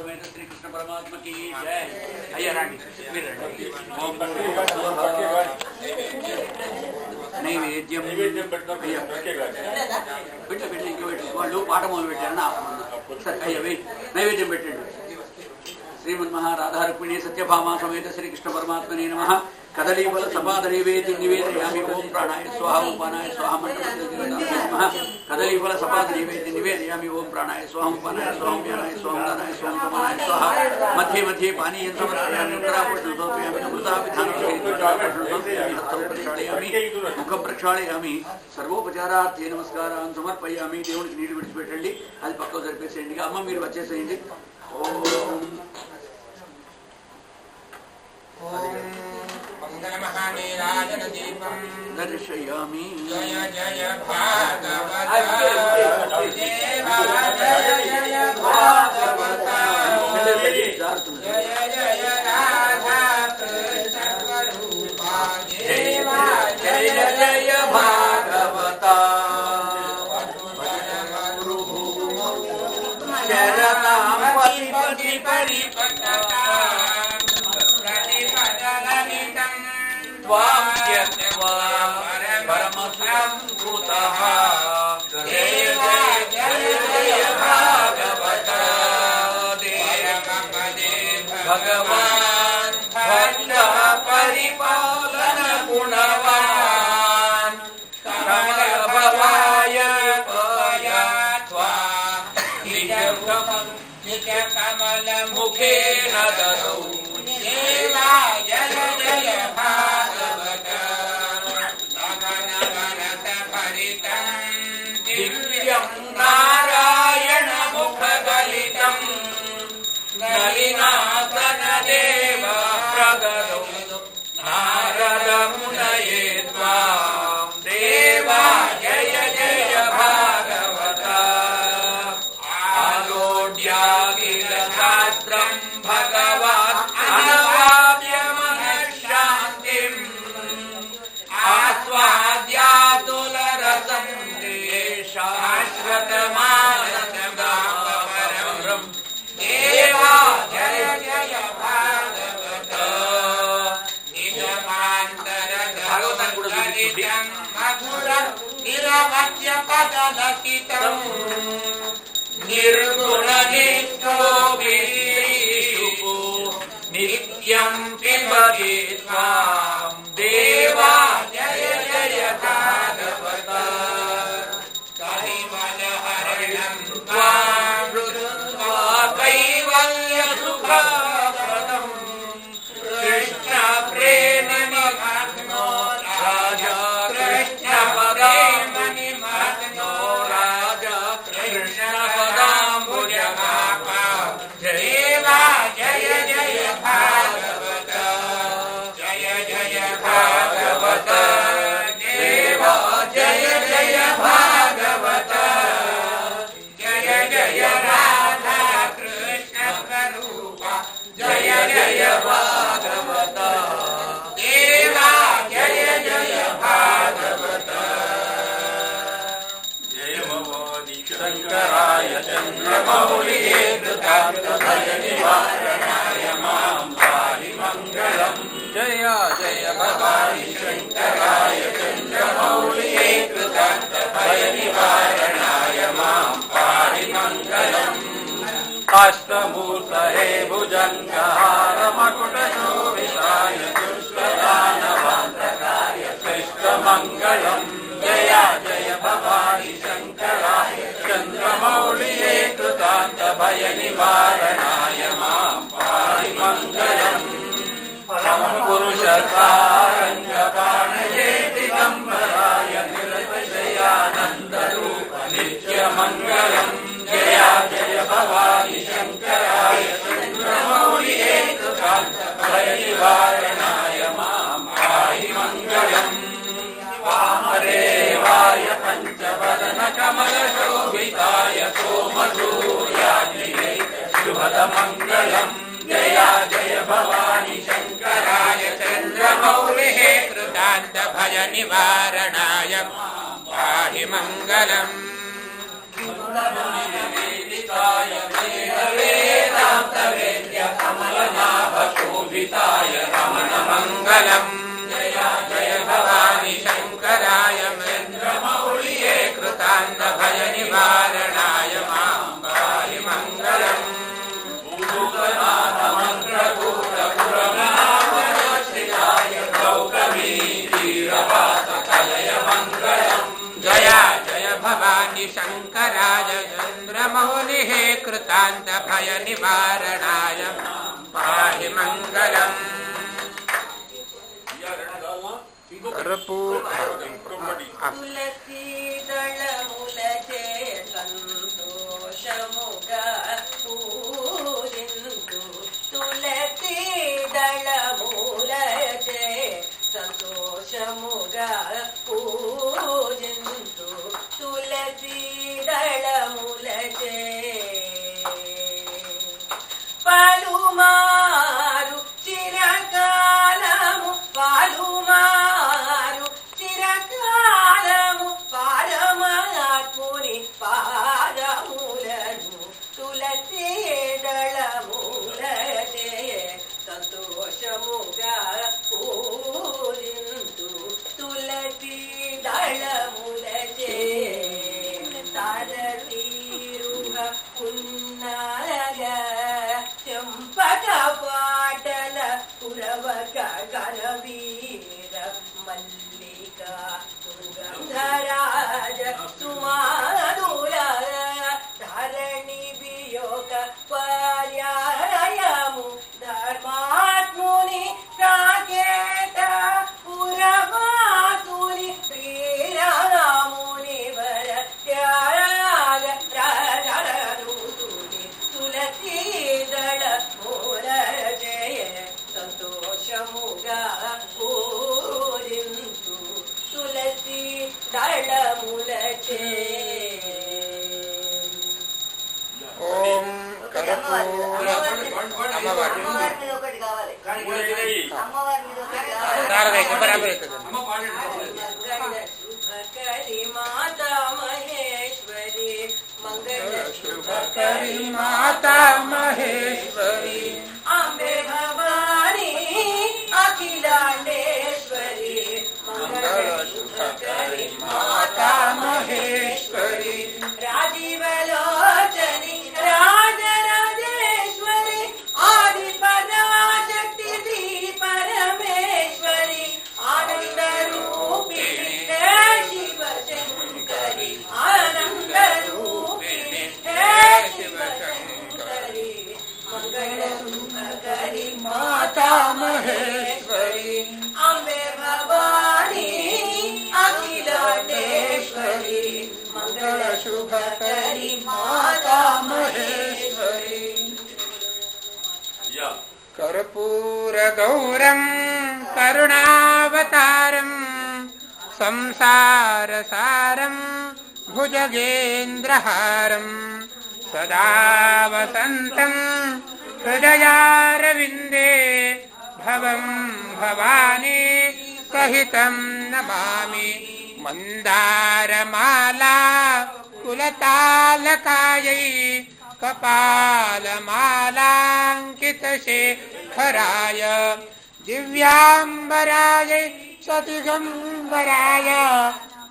समेत श्री कृष्ण परमात्मा की जय। अय्या रानी नैवेद्यम వాళ్ళు పాట మొదలు పెట్టారని సరే అయ్యా నైవేద్యం పెట్టండి. श्रीमन्महाराधा रुक्मिणी सत्यभामा समेत श्री कृष्ण परमात्मने नमः। कदलीफल सपादनैवेद्यं निवेदयामि। ओम प्राणाय स्वाहा उपानाय स्वाहा नमः। कदलीफल सपादनैवेद्यं निवेदयामि। ओम प्राणाय स्वाहा उपानाय स्वाहा व्यानाय स्वाहा दानाय स्वाहा समानाय स्वाहा। मध्ये मध्ये पानीयं समर्पयामि। उत्तरापुष्णं समर्पयामि। अमृताभिधानं प्रक्षालयामि। मुखं प्रक्षालयामि। सर्वोपचारार्थे नमस्कारान् समर्पयामि. దేవునికి నీళ్ళు విడిచిపెట్టండి, అది పక్కకు జరిపేసేయండి. అమ్మ మీరు వచ్చేసేయండి. ఓం मंगलमहानीराजन दीपं दर्शयामि। जय जय भागवत देवा जय जय भागवत जय जय राधा कृष्ण स्वरूपा देवा जय जय भागवत शरणां पति परिपता परमसंस्कृतः देवा जय जय भागवत भगवान् भक्तः परिपालन गुणवान् कमलभवाय पया त्वां निजकमलमुखेन ददौ देवा जय जय भागवत दिव्यं नारायण मुखगलितं नलिनासनदेव प्रददौ नारदमुनये त्वां देवा जय जय भागवत आलोड्याखिलशास्त्रं भगवान् अनवाप्य मनःशान्तिम् आस्वाद्यातुलरसं शाश्वतमानन्दं देवा जय जय भागवत निजमान्तरगलितं मधुरं निरवध्यपदलकितं निर्गुणनिष्ठोभिषुः नित्यं पिबति त्वां देवा जय जय भागवत कलिमलहरणं त्वां हृत्वा कैवल्यसुखप्रदं कृष्णप्रेमनिमग्नो राजा कृष्णपदाम्बुजनिमग्नो राजा कृष्णपदाम्बुजगापा देवा जय जय भागवत जय जय भागवत देवा जय जय भागवत जय जय राधा कृष्ण स्वरूपा जय जय भागवत देवा जय जय भागवत जय भवानी शंकराय चंद्रमौलिये कृतार्थभय निवारणाय मां पाहि मंगलम् जय जय भवानी शंकराय चंद्रमौलिये कृतार्थभय निवारणाय मां पाहि मंगलम् अष्टमूर्तये भुजङ्गहार मकुटशोभिताय दुष्टदानवान्तकाय कृष्णमङ्गलम् जय जय भवानी शंकराय चंद्रमौलिये कृतार्थभय निवारणाय मां पाहि मंगलम् पुरुषसारङ्गपाणयेति दिगम्बराय निरतिशयानन्दरूप नित्यमङ्गलम् जय जय भवानी शंकराय चन्द्रमौलिये कृतार्थभय निवारणाय मां पाहि मंगलम् वामदेवाय पञ्चवदन कमलशोभिताय सोमसूर्याग्निये शुभदमङ्गलम् जय जय भवानी शंकराय चन्द्रमौलिये कृतार्थभय निवारणाय पाहि मंगलम् वेदान्त कृतान्तभयनिवारणाय पाहि मङ्गलम् तुलसी दळमुलचे संतोषमुगा पूजिन्तु तुलसी दळमुलचे संतोषमुगा पूजिन्तु तुलसी दळमुलचे పాలుమారు చిరకాలము పాలుమారు చిరకాలము పారమాత్ముని పాదములను తులసి దళములచే సంతోషముగా పూజింతు తులసి దళములచే తారతీరుగా ఉన్నాగా చెంపక పాటల పురవక గరవీర మల్లిక సుగంధరాజ సుమారుల ధరణి వియోగ పర్యాయము ధర్మాత్ముని సాకేత పురవాసుని శ్రీరాముని వర త్యాగ రాజరుతుని తులసి దళ మూల జయ సంతోషముగా పూజింతు తులసి దళముల చే ఓం కర్పూర అమ్మవారి శుభకరి మాతా మహేశ్వరి మంగళ శుభకరి మాతా మహేశ్వరి అంబే భవాని అఖిలాండేశ్వరి మంగళ శుభకరి మాతా మహేశ్వరి రాజీవలోచని రాజరాజేశ్వరి ఆది పరాశక్తి శ్రీ పరమేశ్వరి ఆనంద రూపిణి శివ శంకరి ఆనంద రూపిణి శివ శంకరి మంగళ శుభకరి మాతా మహేశ్వరి అంబే భవాని అఖిలాండేశ్వరి మంగళ శుభకరి మాతా మహేశ్వరి కర్పూర గౌరం కరుణావతారం సంసారసారం భుజగేంద్రహారం సదా వసంతం హృదయారవిందే భవం భవానీ సహితం నమామి మందారమాలా కులతాలకాయై కపాలమాలాంకితశేఖరాయ దివ్యాంబరాయై సతిగంబరాయ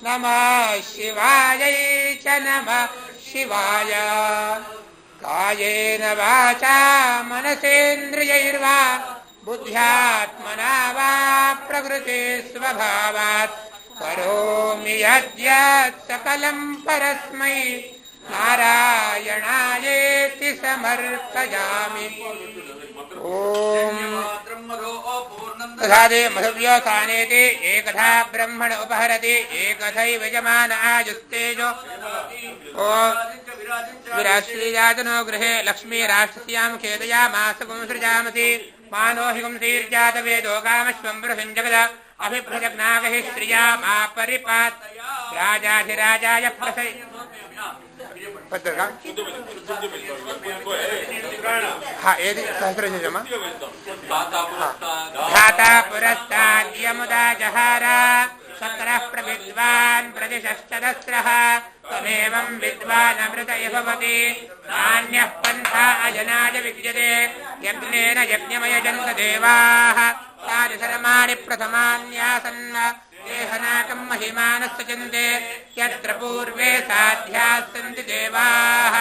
నమః శివాయై చ నమః శివాయ కాయేన వాచా మనసేంద్రియైర్వా బుద్ధ్యాత్మనా వా ప్రకృతే స్వభావాత్ కరోమి యద్యత్ సకలం పరస్మై నారాయణాయేతి సమర్పయామి. ఓం తథాదే మధువ్యోసానేతి ఏకథా బ్రహ్మణ ఉపహరతి ఏకథైవ యజమాన ఆయుస్తేజో ఓం విరాశ్రీజాతనో గృహే లక్ష్మీ రాక్షస్యాం ఖేదయామాస పుంసృజామసి మానో హి పుంసీర్జాతవేదో కామశ్వం బృహిం జగద అభిప్రజగ్నాగహి శ్రియా మా పరిపాత్ రాజాధిరాజాయ ప్రసై ఏది సహస్రజమా ధాతా పురస్తాద్యముదా జహారా శక్రః ప్రవిద్వాన్ ప్రతిశశ్చదస్రః తమేవం విద్వాన్ అమృత యభవతి నాన్యః పంథా అజనాయ విద్యతే యజ్ఞేన యజ్ఞమయజంత దేవాః తాని సర్వాణి ప్రథమాన్యాసన్ देहनाकं महिमानः सचन्ते यत्र पूर्वे साध्याः सन्ति देवाः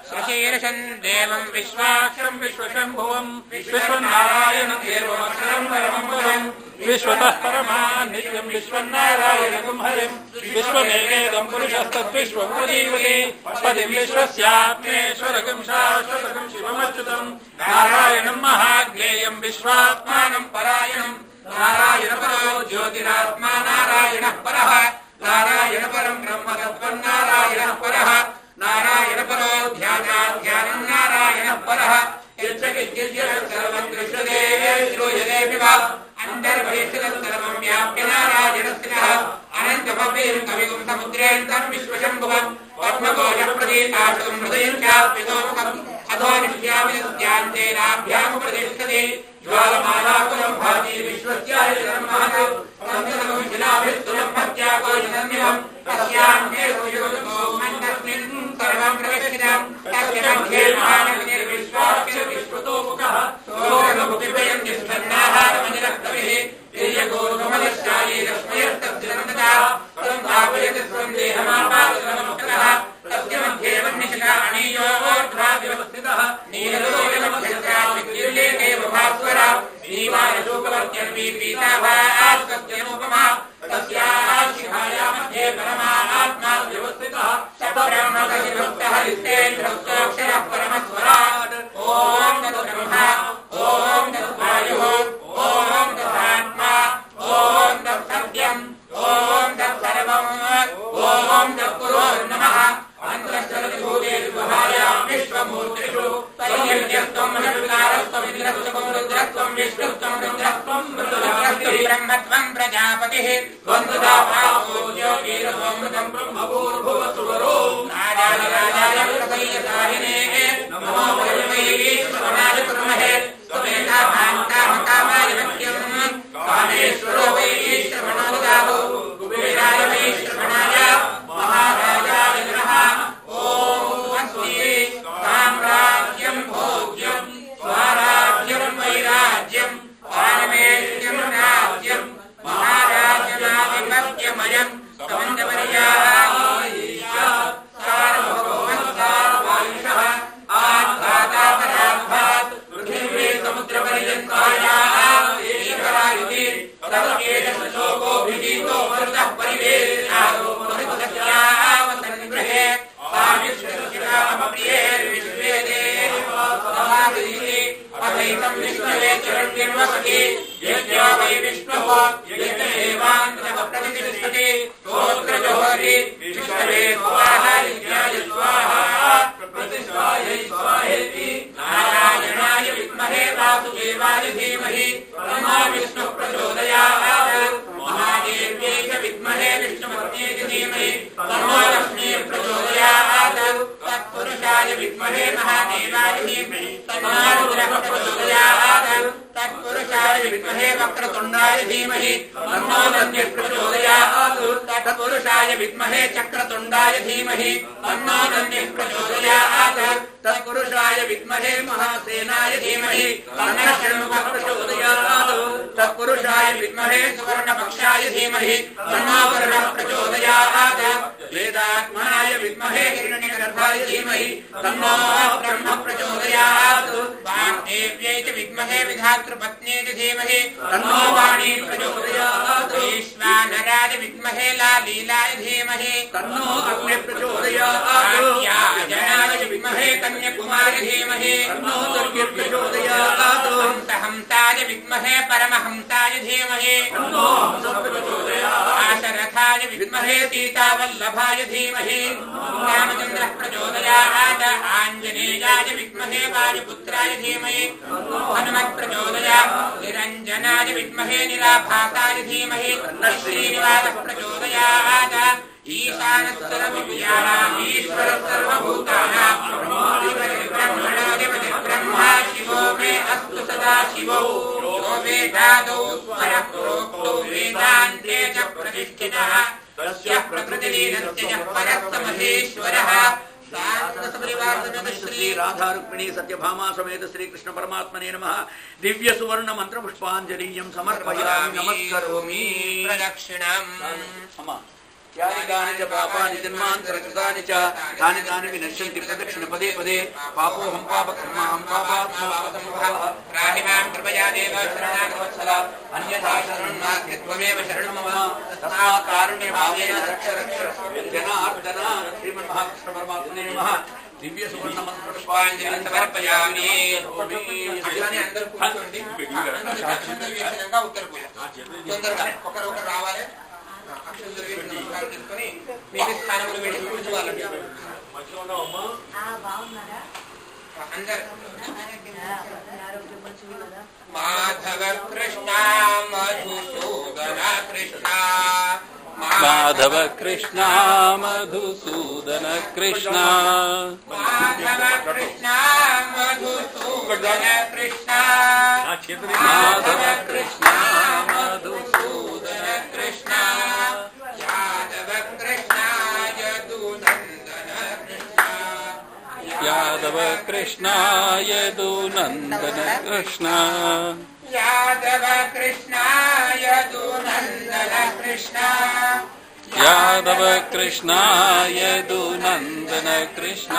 स्वशीर्षं देवं विश्वाक्षं विश्वशम्भुवं विश्वनारायणं देवमक्षरं परमं पदं विश्वतः परमान् नित्यं विश्वनारायणं हरिं विश्वमेवेदं पुरुषस्तद्विश्वं प्रदीयते पदिं विश्वस्यात्मेश्वरकं शाश्वतं शिवमच्युतं नारायणं महाज्ञेयं विश्वात्मानं परायणं नारायणपरो ज्योतिरात्मा नारायणः परः नारायणपरं ब्रह्मतत्त्वं नारायणः परः नारायणपरो ध्यानं नारायणः परः सर्वं दृश्यते श्रूयते वा अन्तर्बहिष्ठं सर्वं व्याप्य नारायणस्थितः अनन्तभव्यं कविगुं समुद्रेऽन्तं विश्वशम्भुवं पद्मकोशप्रदीकाशं हृदयं चाप्यतोमुखम् अधो निश्यामित्यान्ते नाभ्यां प्रतिष्ठते ज्वालमालाकुलं भाति विश्वस्यायतनं महत् संसदं शिलाभिस्तुलं भक्त्याकोशसन्निभं तस्यान्ते सुयुगो मन्दस्मिन् सर्वं प्रविष्टितं तस्य मध्ये महानग्निर्विश्वास्य विश्वतोमुखः सोऽमुखिभयं निष्पन्नाहारमनिरक्तभिः तिर्यगोधुमलश्चायी रश्मयस्तस्यनन्दता संस्थापयति स्वं देहमापादनमुक्तः तस्य मध्ये वह्निशिखा अणीयोर्ध्वाव्यवस्थितः नीललोचनमध्यस्त्रात्मिकीर्येतेव भास्वरा नीवायशोकवर्त्यर्वी पीताभास्कस्यनुपमा तस्याः शिखाया मध्ये परमात्मा व्यवस्थितः सब्रह्मकशिभक्तः लिस्तेन्द्रस्तोऽक्षरः परमस्वराट् ॐ तद्ब्रह्मा ॐ तद्वायुः ॐ तदात्मा ॐ तत्सत्यम् ॐ तत्सर्वम् ॐ तत्पुरोर्नमः अन्तश्चरतिभूतेषु गुहायां विश्वमूर्तिषु तैर्यस्त्वं मनविकारस्त्वं इन्द्रस्त्वं रुद्रस्त्वं विष्णुस्त्वं रुद्रस्त्वं मृदुलस्त्वं ब्रह्मत्वं प्रजापतिः वन्ददापापूज्यो वीरसोमृतं ब्रह्मभूर्भुवसुवरो नारायणाय प्रसय्यसाहिने नमो वैश्वराय कुर्महे स्वमेधा कामकामाय मह्यं कामेश्वरो वैश्रवणो ददातु कुबेराय वैश्रवणाय महाराजाय नमः ॐ अस्ति साम्राज्यं भोज्यं स्वाराज्यं वैराज्यं पारमेश्यं राज्यं महाराजनाधिपत्यमयं कमण्डवर्याः सार्वभौमस्तार्वायुषः आत्मातापराभात् पृथिवी समुद्रपर्यन्तायाः एकरायुधि सर्वेशोकोभिजीतो मरुतः परिवेशादो मरुतस्यावसन्गृहे आविष्कृतिरामप्रियेर्विश्वे देवासमाधिः अथैतं विष्णवे चरण्यर्वसति यज्ञो वै विष्णुः यज्ञेवान्तः प्रतिष्ठति स्तोत्रजोहरि विष्णवे स्वाहा यज्ञाय स्वाहा प्रतिष्ठायै स्वाहेति नारायणाय विद्महे वासुदेवाय धीमहि तन्नो विष्णुः प्रचोदयात् महादेव्यै च विद्महे विष्णुपत्न्यै च धीमहि तन्नो लक्ष्मीः प्रचोदयात् तत्पुरुषाय विद्महे महादेवाय धीमहि तन्नो रुद्रः प्रचोदयात् तत्पुरुषाय विद्महे वक्रतुण्डाय धीमहि तन्नो दन्तिः प्रचोदयात् तत्पुरुषाय विद्महे चक्रतुण्डाय धीमहि तन्नो दन्तिः प्रचोदयात् तत्पुरुषाय विद्महे महासेनाय धीमहि तन्नः षण्मुखः प्रचोदयात् तत्पुरुषाय विद्महे सुवर्णपक्षाय धीमहि तन्नो वरुणः प्रचोदयात् वेदात्मनाय विद्महे हिरण्यगर्भाय धीमहि तन्नो ब्रह्म प्रचोदयात् वाग्देव्यै च विद्महे विधातृपत्न्यै च धीमहि तन्नो वाणी प्रचोदयात् ईश्वानराय विद्महे लालीलाय धीमहि तन्नो अग्निः प्रचोदयात् जनाय विद्महे कन्याकुमारी धीमहि तन्नो दुर्गे प्रचोदयात् हंसाय विद्महे परमहंसाय धीमहि तन्नो हंसः प्रचोदयात् आशरथाय विद्महे सीतावल्लभाय धीमहि रामचन्द्रः प्रचोदयात् आञ्जनेयाय विद्महे वायुपुत्राय धीमहि हनुमत् प्रचोदयात् निरञ्जनाय विद्महे निराभासाय धीमहि श्रीनिवासः प्रचोदयात् ईशानः सर्वविद्यानाम् ईश्वरः सर्वभूतानां ब्रह्मणोऽधिपतिः ब्रह्मा शिवो मे अस्तु सदा शिवो यो वेदादौ स्वरः प्रोक्तो वेदान्ते च प्रतिष्ठितः तस्य प्रकृतिलीनस्य च परः महेश्वरः శ్రీ రాధా రుక్మిణీ సత్యభామా సమేత శ్రీకృష్ణ పరమాత్మనే నమః. దివ్య సువర్ణ మంత్ర పుష్పాంజలియం సమర్పయామి నమస్కరోమి. ప్రదక్షిణం. యాని కాని చ పాపాని జన్మాంతరకృతాని చ తాని తాని వినశ్యంతి ప్రదక్షిణ పదే పదే. పాపోహం పాపకర్మాహం పాపాత్మా రాహిమాం కృపయా దేవ శరణాగతవత్సల అన్యథా శరణం నాస్తి త్వమేవ శరణం మమ. తస్మాత్ కారుణ్య భావేన రక్ష రక్ష జనార్దన. శ్రీమన్మహాకృష్ణ పరమాత్మనే నమః. దివ్య సువర్ణ మంత్ర పుష్పాంజలి సమర్పయామి. అందరూ కూర్చోండి. ఉత్తర పూజ తొందరగా ఒకరు రావాలి. అక్షంతలు వేసి నమస్కారం చేసుకొని మీ స్థానంలో వెళ్ళి కూర్చోవాలండి. మాధవ కృష్ణ మధుసూదన కృష్ణ మాధవ కృష్ణ మధుసూదన కృష్ణ మాధవ కృష్ణ మధుసూదన కృష్ణ మాధవ కృష్ణ మధుసూదన కృష్ణ యాదవ కృష్ణ యదునందన కృష్ణ యాదవ కృష్ణ యదునందన కృష్ణ యాదవ కృష్ణ యదునందన కృష్ణ యాదవ కృష్ణ యదునందన కృష్ణ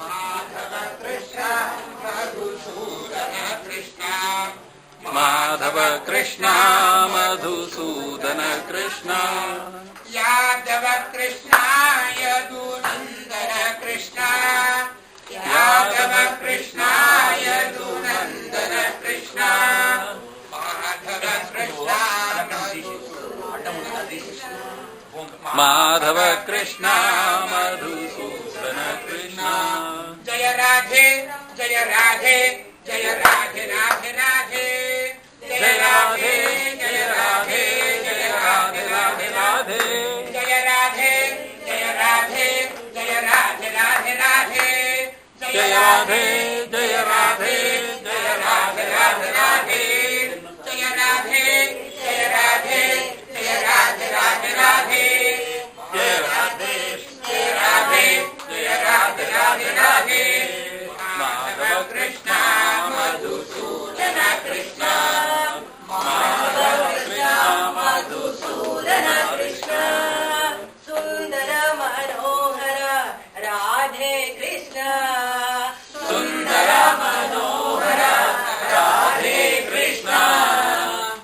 మాధవ కృష్ణ మధుసూదన కృష్ణ మాధవ కృష్ణ మధుసూదన కృష్ణ యాదవ కృష్ణ యదునందన కృష్ణ యాదవ కృష్ణ యదునందన కృష్ణ మాధవ కృష్ణ మాధవ కృష్ణ మధుసూదన కృష్ణ జయ రాధే జయ రాధే జయ రాధే రాధే రాధే జయ రాధే జయ రాధే జయ రాధే రాధే రాధే జయ రాధే జయ రాధే జయ రాధే రాధే రాధే జయ రాధే జయ రాధే జయ రాధే రాధే రాధే జయ రాధే జయ రాధే జయ రాధే రాధే రాధే జయ రాధే జయ రాధే జయ రాధే రాధే రాధే మాధవ కృష్ణ మధుసూదన కృష్ణ మధుసూదన కృష్ణ సుందర మనోహర రాధే కృష్ణ సుందర మనోహర రాధే కృష్ణ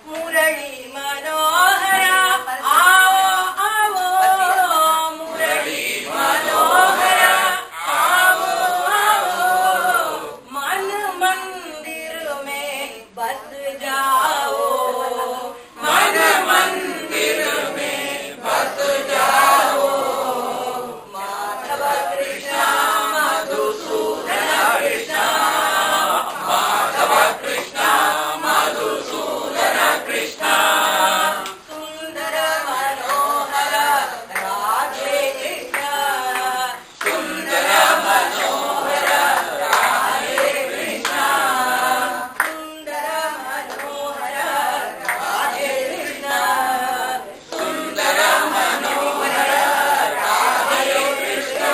మురళి మనోహర ఆవో ఆవో మురళి మనోహర ఆవో ఆవో मन मंदिर में बस जाओ मन मंदिर में बस जाओ माधव कृष्ण मधुसूदन कृष्ण माधव कृष्ण मधुसूदन कृष्ण सुंदर मनोहर राधे कृष्ण सुंदर मनोहर राधे कृष्ण सुंदर मनोहर राधे कृष्ण सुंदर मनोहर राधे कृष्ण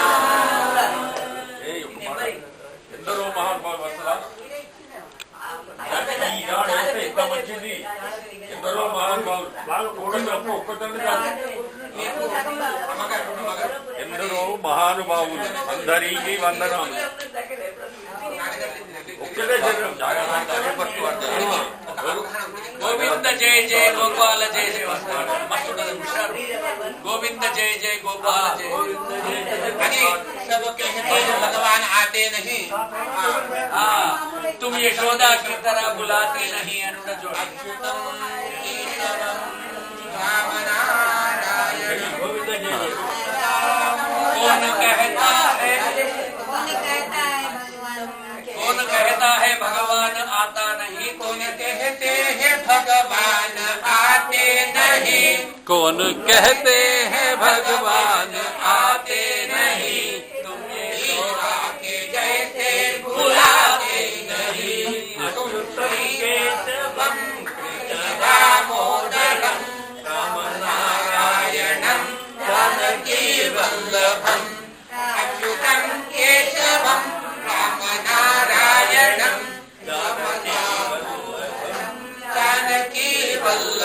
ఎందరో మహానుభావులు వస్తారా ఈనాడైతే ఇంత మంచిది. ఎందరో మహానుభావులు బాగా కూడండి అప్పుడు ఒక్కటండి కాదు. ఎందరో మహానుభావులు అందరికీ వందనాలు. ఒక్కటే చెప్పాం జాగ్రత్త గోవింద జయ జయ గోపాల జయ జయ వస్తాడు. మస్తుండదు హుషారు. గోవింద జయ జయ గోపాల జయ. अरे सब कहते हैं भगवान आते नहीं तुम यशोदा की तरह बुलाते नहीं अनुड जोड़. గోవింద జయ జయ. कौन कहता है भगवान आता नहीं. कौन कहते हैं भगवान आते नहीं कौन कहते हैं भगवान आते नहीं तुम यशोदा के जैसे बुलाते नहीं दामोदरम रामनारायणम जानकी वल्लभम अच्युतम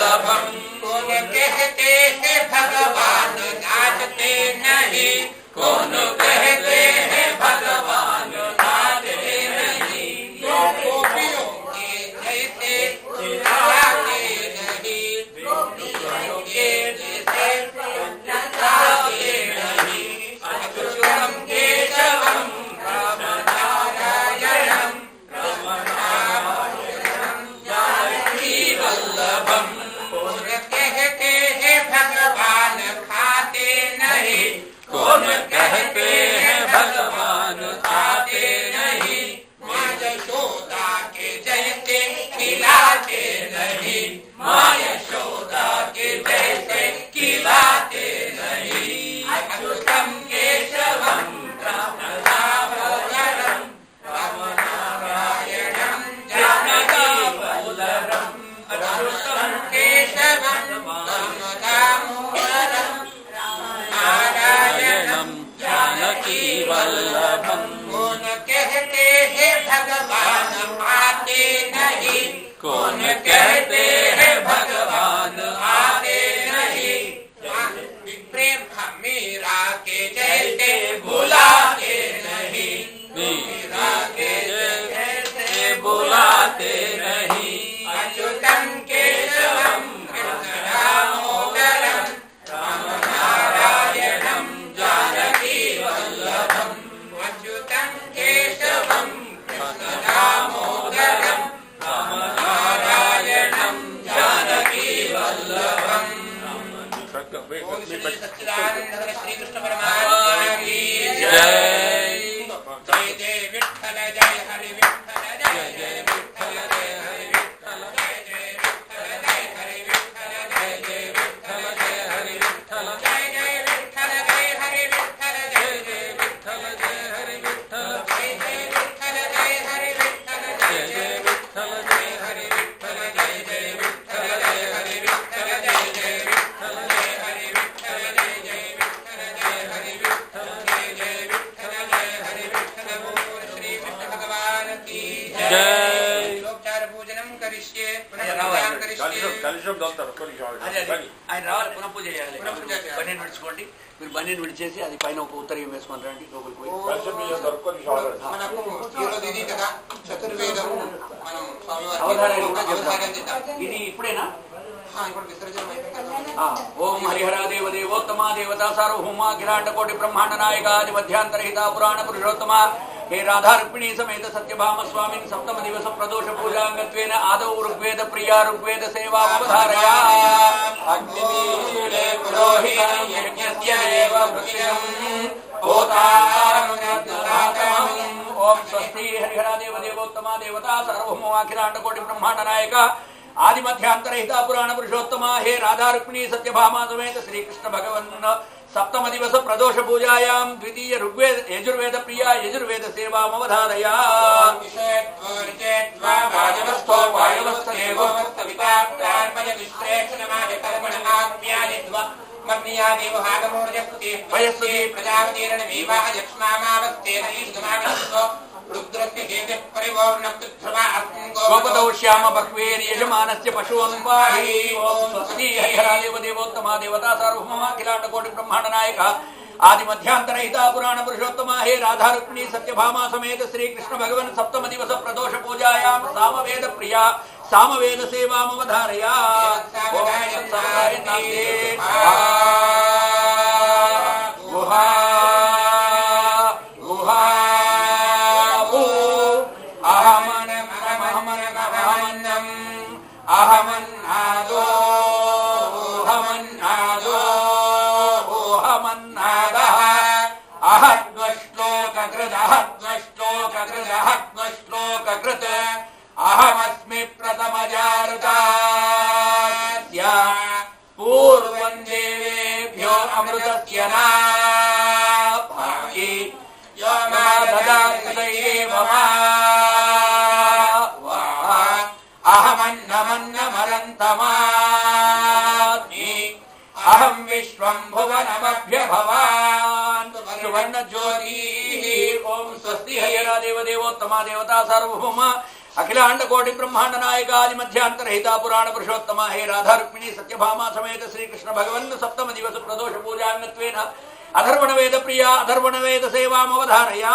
वल्लभम कौन कहते हैं भगवान नाचते नहीं, कौन कहते हैं भगवान नाचते नहीं, जो गोपियों के जैसे नाचते नहीं, गोपियों के जैसे नाचते नहीं। अच्युतम केशवम रामनारायणम जानकी वल्लभम कौन कहते हैं भगवान खाते नहीं, कौन कहते हैं भगवान आते नहीं, माँ यशोदा के जैसे खिलाते नहीं, माँ यशोदा के जैसे खिलाते नहीं। अच्युतम केशवम रामनारायणम रामनारायणम जानकी वल्लभम अच्युतम केशवम रामदामोदरम नारायणम जानकी वल्लभम कौन कहते हैं भगवान आते नहीं, कौन कहते हैं भगवान आते नहीं। प्रेम मीरा के जैसे बुलाते नहीं, मीरा के जैसे बुलाते नहीं। अच्युतम केशवम कृष्णदामोदरम रामनारायणम जानकी वल्लभम अच्युतम केशवम कृष्णदामोदरम रामनारायणम जानकी वल्लभम। सच्चिदानंद श्री कृष्ण परमात्मा की जय। जय जय विठ्ठल जय हरि विठ्ठल जय जय विठ्ठल जय हरि विठ्ठल जय जय विठ्ठल जय हरि विठ्ठल जय जय विठ्ठल जय हरि विठ्ठल जय जय विठ्ठल जय हरि विठ्ठल जय जय विठ्ठल जय हरि विठ्ठल जय जय विठ्ठल जय हरि विठ्ठल जय जय विठ्ठल जय हरि विठ्ठल जय जय विठ्ठल जय हरि विठ्ठल जय जय विठ्ठल जय हरि विठ्ठल जय जय विठ्ठल जय हरि विठ्ठल जय जय विठ्ठल जय हरि विठ्ठल बोल श्री कृष्ण भगवान की जय। लोकचार पूजनम करिष्ये पुनः करिष्ये కలిసి వెళ్తారు ఒక్క నిమిషం అదే అదే. ఆయన రావాలి, పునః పూజ చేయాలి. పునః పూజ చేయాలి. బనీన్ విడిచుకోండి. మీరు బనీన్ విడిచేసి అది పైన ఒక ఉత్తరీయం వేసుకొని రండి లోపలికి పోయి. కలిసి మీ ఒక్క నిమిషం మనకు ఈరోజు ఇది కదా చతుర్వేదము మనం అవధానాలు కూడా స్వామివారికి చెప్తాం. అవధానం చేద్దాం. ఇది ఇప్పుడేనా? ఇప్పుడు విసర్జన అయిపోయింది. ఓం హరిహర దేవ దేవోత్తమ దేవతా సార్వభౌమ కిరాట కోటి బ్రహ్మాండ నాయక ఆది మధ్యాంతరహిత పురాణ పురుషోత్తమ हे राधा रुक्मिणी समेत सत्यभाम स्वामिन् सप्तम दिवस प्रदोष पूजांगत्वेन आदौ ऋग्वेद प्रिया ऋग्वेद सेवा अवधारया अग्निमीळे पुरोहितं यज्ञस्य देवभृत्यं होतारमनद्दातमम् ओम स्वस्ति हरिहर देव देवोत्तम देवता सार्वभौम अखिलांड कोटि ब्रह्मांड नायक आदि मध्यांतरहित पुराण पुरुषोत्तम हे राधा रुक्मिणी सत्यभामा समेत श्री कृष्ण भगवन् सप्तम दिवस प्रदोष पूजायां द्वितीय ऋग्वेद यजुर्वेद प्रिया यजुर्वेद सेवामवधारया विषयत्वर्जेत्वा वाजवस्थो वायुवस्थदेवो वस्तविताप्तार्पयतिश्रेष्ठनमाय कर्मणमाप्यायित्वा मग्नियादेव हागमोर्जस्पति वयस्पति प्रजापतिरणमेवाह यक्ष्मामावस्तेन ईशमागस्तो रुद्रस्य हेते परिवर्णक्तध्रुवा अस्मगो गोपदौ श्याम बह्वेर यजमानस्य पशुवं पाहि ओम स्वस्ति हरिहर देव देवोत्तम देवता सार्वभौम अखिलांड कोटि ब्रह्मांड नायक आदि मध्यांतरहित पुराण पुरुषोत्तम हे राधा रुक्मिणी सत्यभामा समेत श्री कृष्ण भगवन् सप्तम दिवस प्रदोष पूजायां सामवेद प्रिया सामवेद सेवामवधारया ओम तत्सवधाय नास्ते गुहा गुहा अहमन्नादो अहमन्नादो अहमन्नादः अहद्वश्लोककृत अहमस्मि प्रथमजारुतास्य पूर्वं देवेभ्यो अमृतस्य नाभागि यो मा ददात्यैव मा अहमन्नमन्नमरन्तमात्मि अहं विश्वं भुवनमभ्यभवान् सुवर्ण ज्योतिः ओम स्वस्ति हरिहर देव देवोत्तम देवता सार्वभौम అఖిలాండ కోటి బ్రహ్మాండ నాయకాది మధ్యాంతరహిత పురాణ పురుషోత్తమ హే రాధా రుక్మిణీ సత్యభామా సమేత శ్రీకృష్ణ భగవన్ సప్తమ దివస ప్రదోష పూజాంగత్వేన అధర్వణ వేద ప్రియా అధర్వణ వేద సేవామవధారయా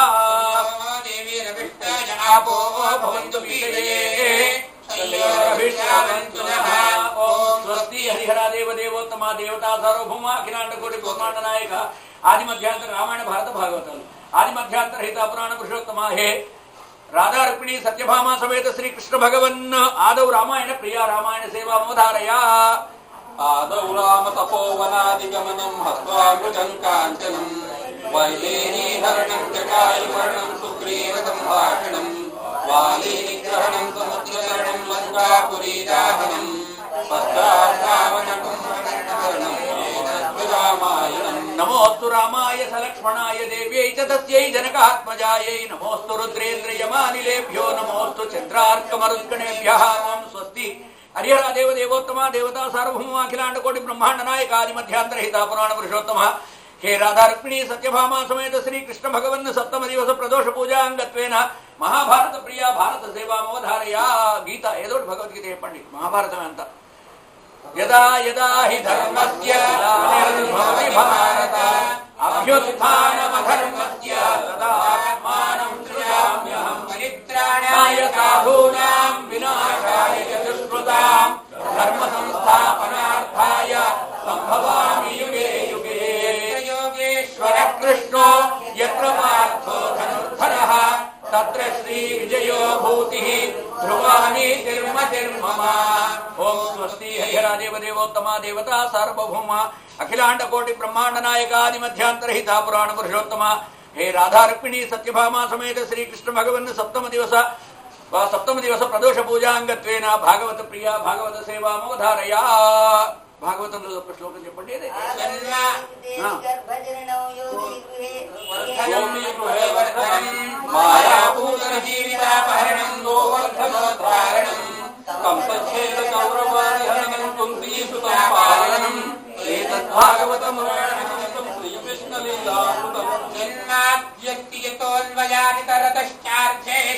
స్వస్తి హరిహర దేవ దేవోత్తమ దేవతా సార్వభౌమ అఖిలాండ కోటి బ్రహ్మాండ నాయక ఆది మధ్యాంతర రామాయణ భారత భాగవతాలు ఆది మధ్యాంతరహిత పురాణ పురుషోత్తమ హే రాధా రుక్మిణీ సత్యభామా సమేత శ్రీకృష్ణ భగవన్ ఆదౌ రామాయణ ప్రియా రామాయణ సేవామవధారయా ఆదౌ రామ తపోవనాదిగమనం హస్వామృతం కాంచనం వైదేహీహరణం జటాయుమరణం సుగ్రీవ సంభాషణం వాలి నిగ్రహణం సముద్రతరణం లంకాపురీదాహనం పశ్చాత్తావనకుం రామాయణం నమోస్తు రామాయ సలక్ష్మణాయ దేవ్యై చ తస్యై జనకాత్మజాయై నమోస్తు రుద్రేంద్రయమానిలేభ్యో నమోస్తు చంద్రార్కమరుద్గణేభ్యః ఓం స్వస్తి హరిహర దేవ దేవోత్తమ దేవతా సార్వభౌమ అఖిలాండ కోటి బ్రహ్మాండ నాయక ఆది మధ్యాంతరహిత పురాణ పురుషోత్తమ హే రాధా రుక్మిణీ సత్యభామా సమేత శ్రీకృష్ణ భగవన్ సప్తమ దివస ప్రదోష పూజాంగత్వేన మహాభారత ప్రియా భారత సేవామవధారయా గీత ఏదో భగవద్గీత చెప్పండి మహాభారతం ఎంత యదా యదా హి ధర్మస్య గ్లానిర్భవతి భారత అభ్యుత్థానమధర్మస్య తదాత్మానం సృజామ్యహం పరిత్రాణాయ సాధూనాం వినాశాయ చ దుష్కృతాం ధర్మ సంస్థాపనార్థాయ సంభవామి యుగే యుగే యోగేశ్వర కృష్ణో యత్ర పార్థో ధనుర్ధరః తత్ర శ్రీ విజయో భూతి ధ్రువాని తిర్మతిర్మమ ఓం స్వస్తి హరిహర దేవ దేవోత్తమ దేవతా సార్వభౌమ అఖిలాండ కోటి బ్రహ్మాండ నాయకాది మధ్యాంతరహిత పురాణ పురుషోత్తమ హే రాధా రుక్మిణీ సత్యభామా సమేత శ్రీకృష్ణ భగవన్ సప్తమ దివస ప్రదోష పూజాంగత్వేన భాగవత ప్రియా భాగవత సేవామవధారయా భాగవతంలో ఒక శ్లోకం చెప్పండి మాయాపూతన జీవితాపహరణం గోవర్ధనోద్ధారణం కంసచ్ఛేద కౌరవారిహరణం కుంతీసుతం పాలనం ఏతద్భాగవతమురాణం శ్రీకృష్ణలీలామృతం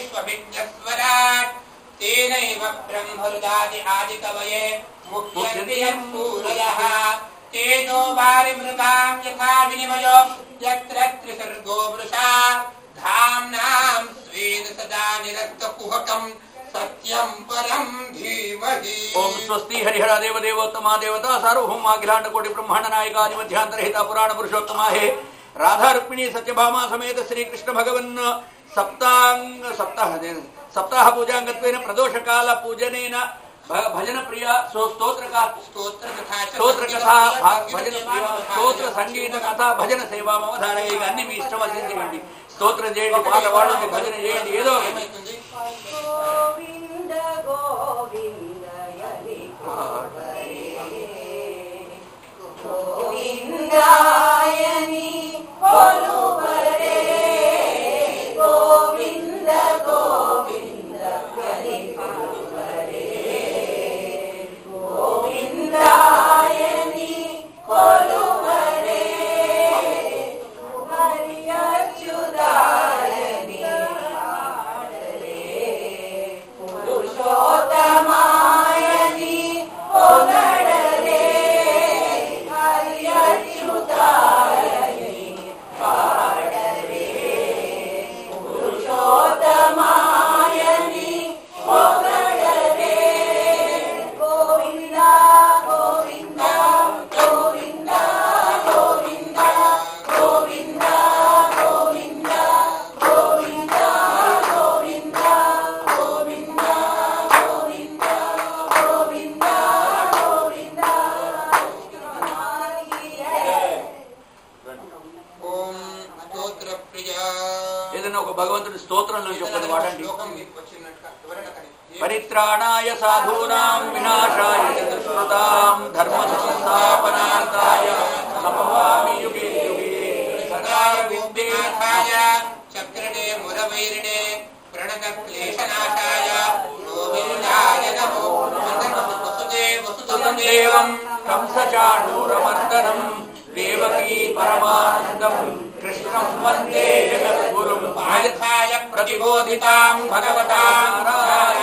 జన్మాద్యక్తియతోన్వయాదితరతశ్చార్థేష్వభిజ్ఞస్వరాట్ తేనైవ బ్రహ్మరుదాది ఆదికవయే ముఖ్యంతియం పూరయః తేజో వారిమృగాం యథా వినిమయో యత్ర త్రిసర్గో వృషా ధామ్నాం స్వేన సదా నిరస్తకుహకం సత్యం పరం ధీమహి ఓం స్వస్తి హరిహర దేవ దేవోత్తమ దేవతా సార్వభౌమ అఖిలాండ కోటి బ్రహ్మాండ నాయకాది మధ్యాంతరహిత పురాణ పురుషోత్తమ హే రాధా రుక్మిణీ సత్యభామా సమేత శ్రీకృష్ణ భగవన్ సప్తాహ పూజాంగత్వేన ప్రదోషకాల పూజనేన భజన ప్రియ స్తోత్ర కథా భజన స్తోత్ర సంగీత కథ భజన సేవామవధారయ అన్ని మీ ఇష్టం అందించండి స్తోత్రం చేయండి పాట పాడండి భజన చేయండి ఏదో గోవింద గోవింద గోవిందాయని కొలువరే గోవింద గోవింద గోవిందాయని కొలువరే హరి అచ్యుతాయని పురుషోత్తమాయని పొగడరే హరి అచ్యుతాయని పాడరే పురుషోత్తమాయని పొగడరే గోవింద గోవింద గోవింద గోవింద గోవింద గోవింద గోవింద గోవింద గోవింద గోవింద గోవింద గోవింద ఓం స్తోత్ర ప్రియా ఏదైనా ఒక భగవంతుడి స్తోత్రంలో చెప్పండి వాడండి శ్లోకం మీకు వచ్చినట్టుగా ఎవరైనా కానీ పరిత్రాణాయ సాధూనాం వినాశాయ చ దుష్కృతాం ధర్మ సంస్థాపనార్థాయ సంభవామి యుగే యుగే సదా విద్యార్థాయ చక్రడే మురవైరిడే ప్రణత క్లేశనాశాయ గోవిందాయ నమో వసుదేవం దేవం కంసచాణూరమర్దనం దేవకీ పరమానందం కృష్ణం వందే జగద్గురుం పార్థాయ ప్రతిబోధితాం భగవతా నారాయణ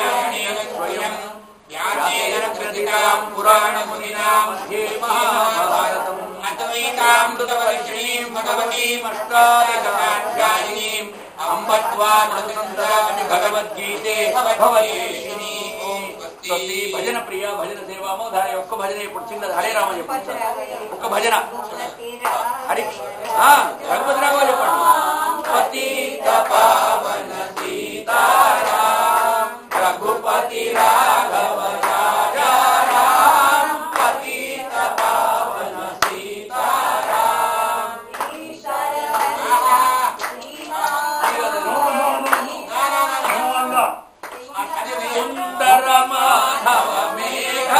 భగవతీమష్టాదశాధ్యాయినీం అంబత్వామృతసందరామి భగవద్గీతే భగవద్గీతిని. ఓం స్వస్తి. భజన ప్రియ భజన సేవామో ధారే ఒక్క భజన ఇప్పుడు చిన్నది హరే రామ చెప్పండి. ఒక్క భజన హరి రఘుపతి రాఘవ చెప్పండి. పతిత పావన సీతారాం రఘుపతి రాఘవ రాజా రాం. పతిత పావన సీతారాం. సుందర మాధవ మేఘ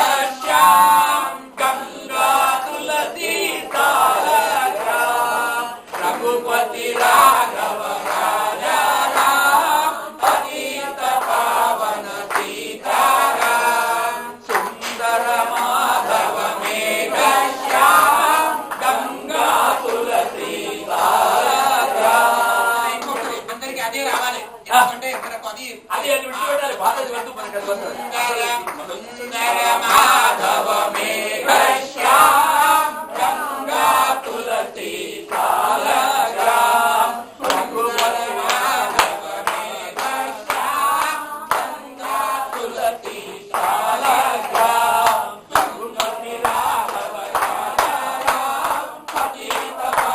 శ్యాం గంగా తులసీ తారకాం రఘుపతి రాఘవ రాజా రాం. పతిత పావన సీతారాం. సుందర మాధవ మేఘ శ్యాం గంగా తులసీ తారకాం. అందరికి అదే రావాలి. ఎందుకంటే ఇక్కడ పది అదే అది విడిచిపెట్టాలి. బాధ వద్దు మనకి అది వద్దు. సుందర మాధవ మేఘ